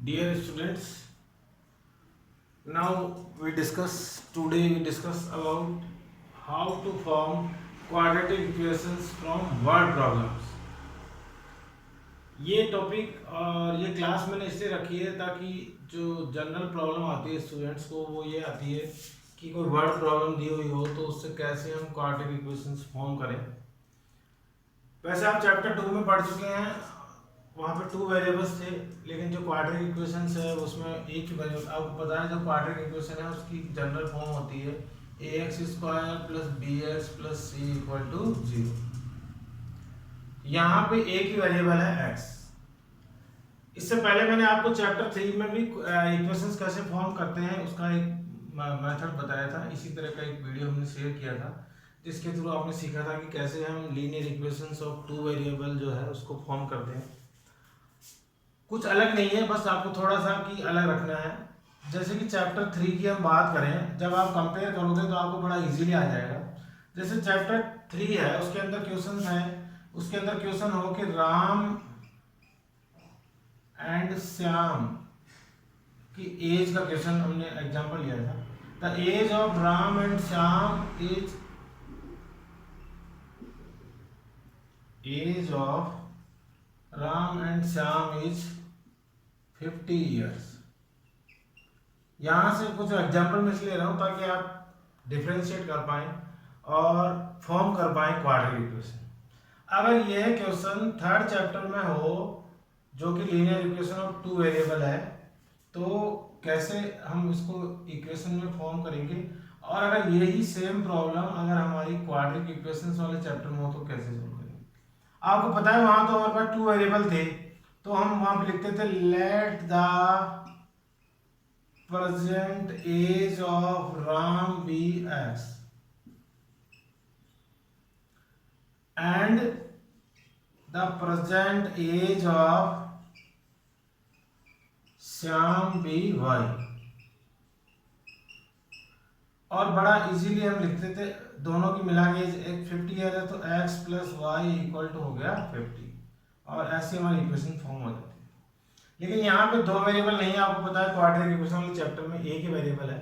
Dear students, now today we discuss about how to form quadratic equations from word problems. ये topic और ये class मैंने इसलिए रखी है ताकि जो जनरल प्रॉब्लम आती है स्टूडेंट्स को वो ये आती है कि कोई वर्ड प्रॉब्लम दी हुई हो तो उससे कैसे हम क्वाड्रेटिक इक्वेशंस फॉर्म करें। वैसे आप चैप्टर 2 में पढ़ चुके हैं, वहाँ पे 2 वेरिएबल्स थे, लेकिन जो क्वाड्रेटिक इक्वेशंस है उसमें एक ही वेरिएबल। आपको पता है जो क्वाड्रेटिक इक्वेशन है उसकी जनरल फॉर्म होती है ax² plus bx plus c equal to 0। यहाँ पे एक ही वेरिएबल है x। इससे पहले मैंने आपको चैप्टर 3 में भी इक्वेशंस कैसे फॉर्म करते हैं उसका एक मेथड बताया था। इसी तरह का एक वीडियो हमने शेयर किया था जिसके थ्रू आपने सीखा था कि कैसे हम लीनियर इक्वेशंस ऑफ 2 वेरिएबल जो है उसको फॉर्म करते हैं। कुछ अलग नहीं है, बस आपको थोड़ा सा कि अलग रखना है। जैसे कि चैप्टर 3 की हम बात करें, जब आप कंपेयर करोगे तो आपको बड़ा इजीली आ जाएगा। जैसे चैप्टर 3 है उसके अंदर क्वेश्चन है, उसके अंदर क्वेश्चन हो कि राम एंड श्याम की एज का क्वेश्चन हमने एग्जांपल लिया था। The age of Ram and Shyam is age of Ram and Shyam is 50 years. यहाँ से कुछ एग्जाम्पल मैं इसलिए रहा हूँ ताकि आप डिफ्रेंशिएट कर पाएँ और फॉर्म कर पाएँ क्वाड्रेटिक इक्वेशन। अगर यह क्वेश्चन थर्ड चैप्टर में हो जो कि लीनियर इक्वेशन ऑफ 2 वेरिएबल है तो कैसे हम इसको इक्वेशन में फॉर्म करेंगे, और अगर यही सेम प्रॉब्लम अगर हमारी क्वाड्रेटिक इक्वेशंस वाले चैप्टर में हो तो कैसे सोल्व करेंगे। आपको पता है वहाँ तो हमारे पास 2 वेरिएबल थे तो हम वहाँ पे लिखते थे let the present age of Ram be x and the present age of Shyam be y। और बड़ा इजीली हम लिखते थे दोनों की मिला के एक 50 ईयर है तो x plus y equal to हो गया 50, और ऐसे हमारी इक्वेशन फॉर्म हो जाती है। लेकिन यहाँ पे 2 वेरिएबल नहीं है, आपको पता है क्वाड्रेटिक इक्वेशन वाले चैप्टर में एक ही वेरिएबल है।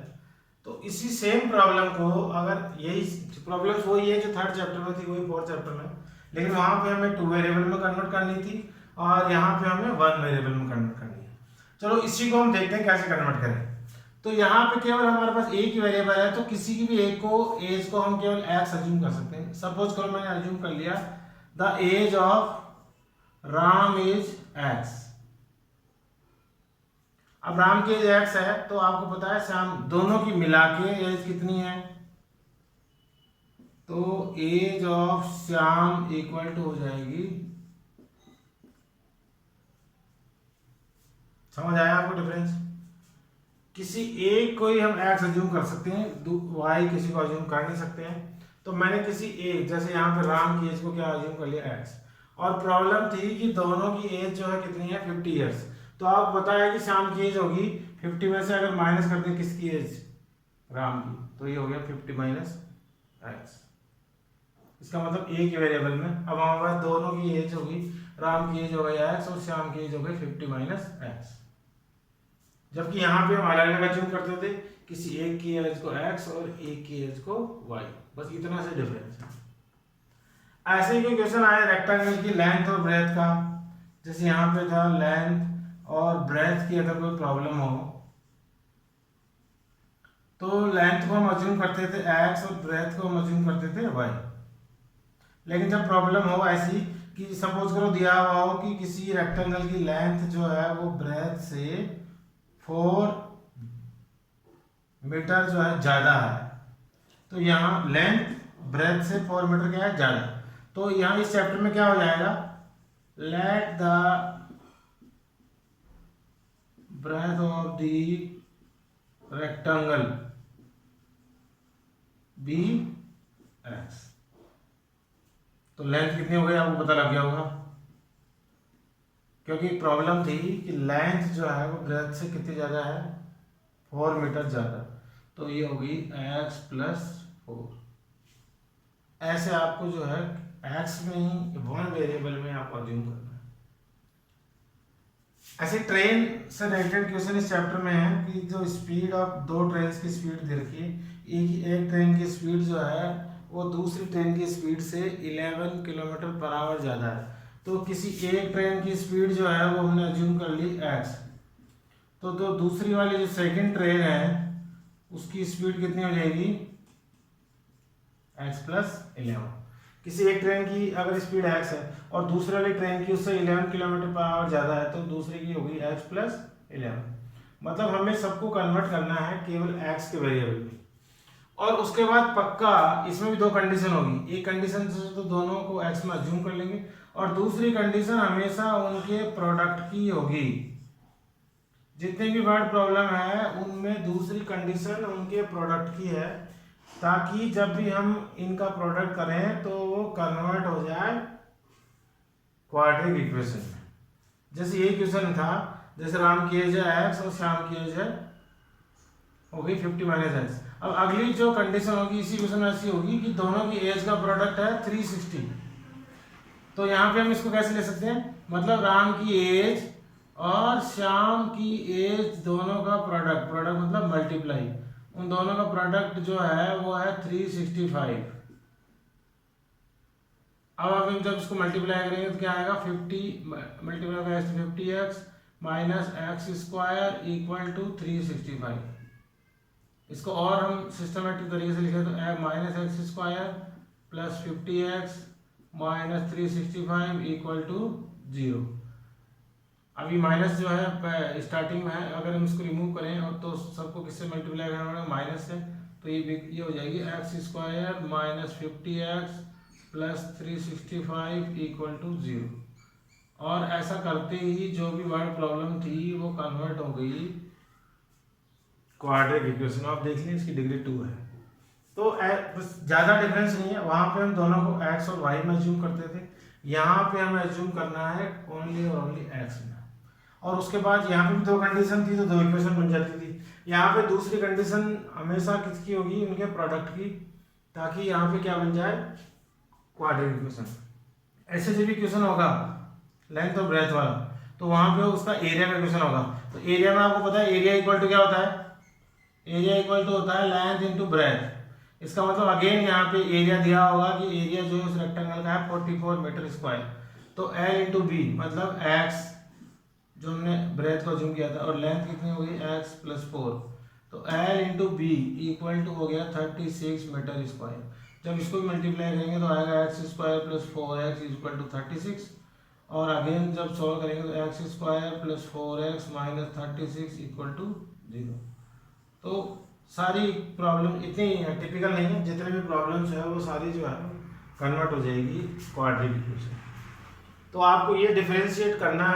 तो इसी सेम प्रॉब्लम को अगर यही प्रॉब्लम्स वही है जो थर्ड चैप्टर में थी वही फोर्थ चैप्टर में, लेकिन वहाँ पे हमें 2 वेरिएबल में कन्वर्ट करनी थी और यहाँ पे हमें 1 वेरिएबल में कन्वर्ट करनी है। चलो इसी को हम देखते हैं कैसे कन्वर्ट करें। तो यहाँ पे केवल हमारे पास एक ही वेरिएबल है तो किसी की भी एक को एज को हम केवल x अज्यूम कर सकते हैं। सपोज करो मैंने अज्यूम कर लिया the age of Ram is x। अब राम की एज x है तो आपको पता है श्याम, दोनों की मिला के एज कितनी है, तो age of Shyam equal to हो जाएगी, समझ आया आपको डिफरेंस। किसी एक को ही हम x अज्यूम कर सकते हैं, y किसी को अज्यूम कर नहीं सकते हैं। तो मैंने किसी एक, जैसे यहाँ पे राम की एज को क्या अज्यूम कर लिया x, और प्रॉब्लम थी कि दोनों की एज जो है कितनी है 50 इयर्स। तो आप बताया कि श्याम की एज होगी 50 में से अगर माइनस कर दें किसकी एज, राम की, तो ये हो गया 50 माइनस x। इसका मतलब एक ही वेरिएबल में अब हमारे पास दोनों की एज होगी, राम की एज हो गई x और श्याम की एज हो गई 50 माइनस x। जबकि यहाँ पे हम अलग अलग अज्यूम करते थे, किसी एक की एज को x और एक की एज को y, बस इतना से डिफरेंस है। ऐसे ही कोई क्वेश्चन आया रेक्टेंगल की लेंथ और ब्रेथ का, जैसे यहाँ पे था लेंथ और ब्रेथ की अगर कोई प्रॉब्लम हो तो लेंथ को हम अज्यूम करते थे x और ब्रेथ को हम अज्यूम करते थे y। लेकिन जब प्रॉब्लम हो ऐसी कि सपोज करो दिया हुआ हो कि किसी रेक्टेंगल की लेंथ जो है वो ब्रेथ से 4 मीटर जो है ज्यादा है, तो यहाँ लेंथ ब्रेथ से 4 मीटर क्या है ज्यादा, तो यहाँ इस चैप्टर में क्या हो जाएगा, let the breadth of the rectangle be x। तो लेंथ कितनी हो गई आपको पता लग गया होगा, क्योंकि प्रॉब्लम थी कि लेंथ जो है वो ब्रेथ से कितनी ज़्यादा है 4 मीटर ज़्यादा, तो ये होगी x प्लस 4। ऐसे आपको जो है x में ही 1 वेरिएबल में आपको अज्यूम करना है। ऐसे ट्रेन से रिलेटेड क्वेश्चन इस चैप्टर में है कि जो स्पीड ऑफ दो ट्रेन की स्पीड दे रखी है, एक ट्रेन की स्पीड जो है वो दूसरी ट्रेन की स्पीड से 11 किलोमीटर पर आवर ज़्यादा है। तो किसी एक ट्रेन की स्पीड जो है वो हमने अज्यूम कर ली x, तो दूसरी वाली जो सेकंड ट्रेन है उसकी स्पीड कितनी हो जाएगी x प्लस 11। किसी एक ट्रेन की अगर स्पीड x है और दूसरे वाली ट्रेन की उससे 11 किलोमीटर पर आवर ज़्यादा है तो दूसरी की होगी x प्लस 11। मतलब हमें सबको कन्वर्ट करना है केवल x के वेरिएबल में। और उसके बाद पक्का इसमें भी दो कंडीशन होगी, एक कंडीशन से तो दोनों को x में अज्यूम कर लेंगे और दूसरी कंडीशन हमेशा उनके प्रोडक्ट की होगी। जितने भी वर्ड प्रॉब्लम है उनमें दूसरी कंडीशन उनके प्रोडक्ट की है, ताकि जब भी हम इनका प्रोडक्ट करें तो वो कन्वर्ट हो जाए क्वाड्रेटिक इक्वेशन में। जैसे ये क्वेश्चन था, जैसे राम की एज है x और श्याम की एज है हो गई 50 माइनस एक्स। अब अगली जो कंडीशन होगी इसी क्वेश्चन में ऐसी होगी कि दोनों की एज का प्रोडक्ट है 360। तो यहाँ पे हम इसको कैसे ले सकते हैं, मतलब राम की एज और श्याम की एज दोनों का प्रोडक्ट मतलब मल्टीप्लाई, उन दोनों का प्रोडक्ट जो है वो है 365। अब हम जब इसको मल्टीप्लाई करेंगे तो क्या आएगा 50 multiply 50x minus x square equal to 365। इसको और हम सिस्टमेटिक तरीके से लिखे तो minus x square plus 50x minus 365 equal to 0। अभी माइनस जो है स्टार्टिंग में है, अगर हम इसको रिमूव करें और तो सबको किससे मल्टीप्लाई करना पड़ेगा माइनस से, तो ये हो जाएगी x square minus 50x plus 365 equal to 0। और ऐसा करते ही जो भी वर्ड प्रॉब्लम थी वो कन्वर्ट हो गई क्वाड्रेटिक इक्वेशन। आप देख लें इसकी डिग्री 2 है, तो ज़्यादा डिफरेंस नहीं है। वहाँ पे हम दोनों को x और y में अज्यूम करते थे, यहाँ पे हमें अज्यूम करना है ओनली और ओनली x में। और उसके बाद यहाँ पे भी दो कंडीशन थी तो दो इक्वेशन बन जाती थी। यहाँ पे दूसरी कंडीशन हमेशा किसकी होगी, उनके प्रोडक्ट की, ताकि यहाँ पे क्या बन जाए क्वाड्रेटिक इक्वेशन। ऐसे जो भी क्वेश्चन होगा लेंथ और ब्रेथ वाला, तो वहाँ पे उसका एरिया का क्वेश्चन होगा। तो एरिया में आपको पता है एरिया इक्वल टू क्या होता है, एरिया इक्वल टू होता है लेंथ इंटू ब्रेथ। इसका मतलब अगेन यहाँ पे एरिया दिया होगा कि एरिया जो है उस रेक्टेंगल का है 44 मीटर स्क्वायर। तो L इंटू बी मतलब x जो हमने ब्रेथ को अज्यूम किया था, और लेंथ कितनी हो गई x प्लस 4, तो L into b equal to हो गया 36 मीटर स्क्वायर। जब इसको भी मल्टीप्लाई करेंगे तो आएगा x square plus 4x equal to 36, और अगेन जब सॉल्व करेंगे तो x square plus 4x minus 36 equal to 0। तो सारी प्रॉब्लम इतनी टिपिकल नहीं है, जितने भी प्रॉब्लम्स है वो सारी जो है कन्वर्ट हो जाएगी क्वाड्रेटिक इक्वेशन। तो आपको ये डिफरेंशिएट करना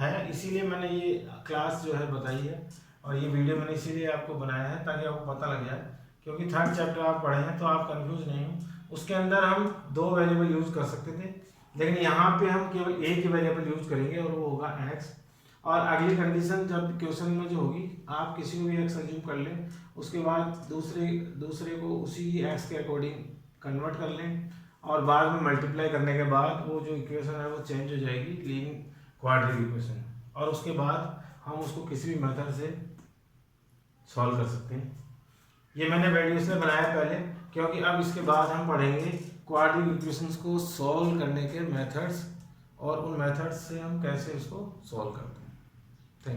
है, इसीलिए मैंने ये क्लास जो है बताई है और ये वीडियो मैंने इसीलिए आपको बनाया है ताकि आपको पता लग जाए, क्योंकि थर्ड चैप्टर आप पढ़े हैं तो आप कंफ्यूज नहीं हो। उसके अंदर हम दो वेरिएबल यूज़ कर सकते थे, लेकिन यहाँ पे हम केवल एक ही वेरिएबल यूज़ करेंगे और वो होगा x। और अगली कंडीशन जब क्वेश्चन में जो होगी, आप किसी को भी x अज्यूम कर लें, उसके बाद दूसरे को उसी x के अकॉर्डिंग कन्वर्ट कर लें, और बाद में मल्टीप्लाई करने के बाद वो जो इक्वेशन है वो चेंज हो जाएगी लीविंग क्वाड्रेटिक इक्वेशन, और उसके बाद हम उसको किसी भी मेथड से सॉल्व कर सकते हैं। ये मैंने वीडियो से बनाया पहले, क्योंकि अब इसके बाद हम पढ़ेंगे क्वाड्रेटिक इक्वेशंस को सॉल्व करने के मेथड्स, और उन मेथड्स से हम कैसे इसको सॉल्व करते हैं।